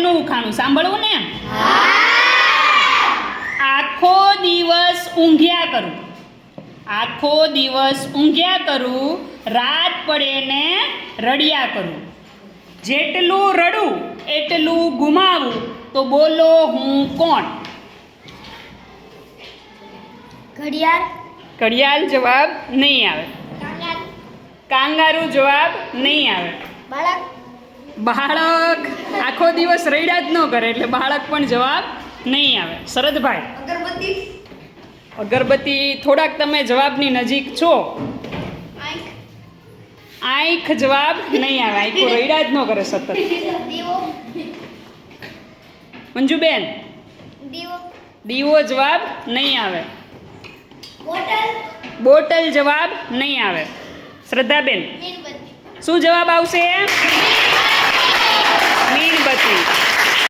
આજનું ઉખાણું સાંભળવું ને? આખો દિવસ ઊંઘ્યા કરું, આખો દિવસ ઊંઘ્યા કરું, રાત પડે ને રડ્યા કરું, જેટલું રડું એટલું ગુમાવું, તો બોલો હું કોણ? ઘડિયાળ. ઘડિયાળ જવાબ નહીં આવે. કાંગારૂ જવાબ નહીં આવે. બાળક. બાળક આખો દિવસ રડ્યા જ ન કરે એટલે બાળક પણ જવાબ નહીં આવે. શરદભાઈ, અગરબત્તી. અગરબત્તી થોડાક તમે જવાબની નજીક છો. આંખ જવાબ નહીં આવે. આંખો રડ્યા જ ન કરે સતત. દીવો. મંજુબેન, દીવો. દીવો જવાબ નહીં આવે. બોટલ. બોટલ જવાબ નહીં આવે. શ્રદ્ધાબેન, મીણબત્તી. શું જવાબ આવશે? મીણબત્તી.